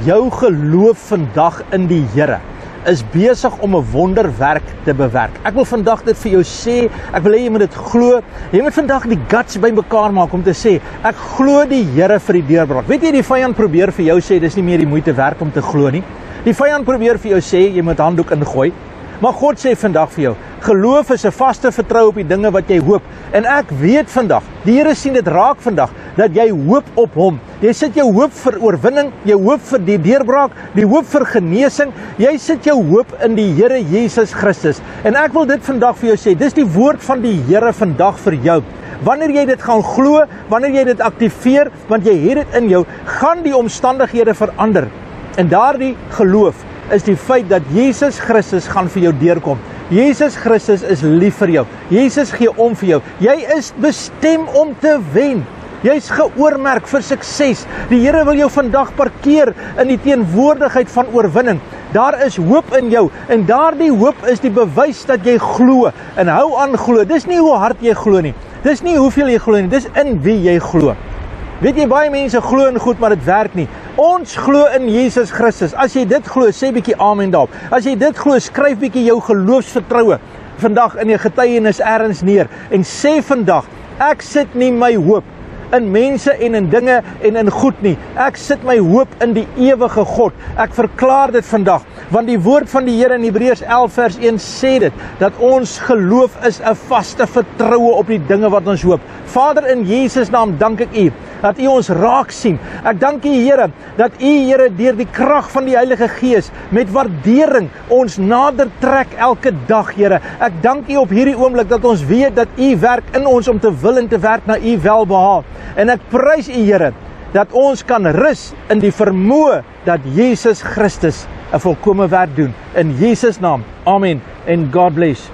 Jou geloof vandag in die Here is besig om 'n wonderwerk te bewerk. Ek wil vandag dit vir jou sê, ek wil hê jy moet dit glo. Jy moet vandag die guts bymekaar maak om te sê, ek glo die Here vir die deurbraak. Weet jy, die vyand probeer vir jou sê, dis nie meer die moeite werd om te glo nie. Die vyand probeer vir jou sê, jy moet handdoek ingooi. Maar God sê vandag vir jou, geloof is 'n vaste vertrou op die dinge wat jy hoop. En ek weet vandag, die Here sien dit raak vandag, dat jy hoop op hom. Jy sit jou hoop vir oorwinning, jou hoop vir die deurbraak, die hoop vir genesing. Jy sit jou hoop in die Here Jesus Christus. En ek wil dit vandag vir jou sê, dis die woord van die Here vandag vir jou. Wanneer jy dit gaan glo, wanneer jy dit aktiveer, want jy het dit in jou, gaan die omstandighede verander. En daardie geloof is die feit dat Jesus Christus gaan vir jou deurkom. Jesus Christus is lief vir jou. Jesus gee om vir jou. Jy is bestem om te wen. Jy's geoormerk vir sukses. Die Here wil jou vandag parkeer in die teenwoordigheid van oorwinning. Daar is hoop in jou en daardie hoop is die bewys dat jy glo. En hou aan glo. Dis nie hoe hard jy glo nie. Dis nie hoeveel jy glo nie. Dis in wie jy glo. Weet jy, baie mense glo in goed, maar dit werk nie. Ons glo in Jesus Christus. As jy dit glo, sê bietjie amen daarop. As jy dit glo, skryf bietjie jou geloofsvertroue vandag in 'n getuienis ergens neer en sê vandag, ek sit nie my hoop in mense en in dinge en in goed nie. Ek sit my hoop in die ewige God. Ek verklaar dit vandag, want die woord van die Here in Hebreërs 11 vers 1 sê dit, dat ons geloof is 'n vaste vertroue op die dinge wat ons hoop. Vader, in Jesus naam dank ek U, dat U ons raak sien. Ek dank U, Here, dat U, Here, deur die krag van die Heilige Gees, met waardering ons nader trek elke dag, Here. Ek dank U op hierdie oomblik, dat ons weet dat U werk in ons om te wil en te werk na U welbehaag. En ek prys U, Here, dat ons kan rus in die vermoë dat Jesus Christus 'n volkomme werk doen. In Jesus naam, amen, en God bless.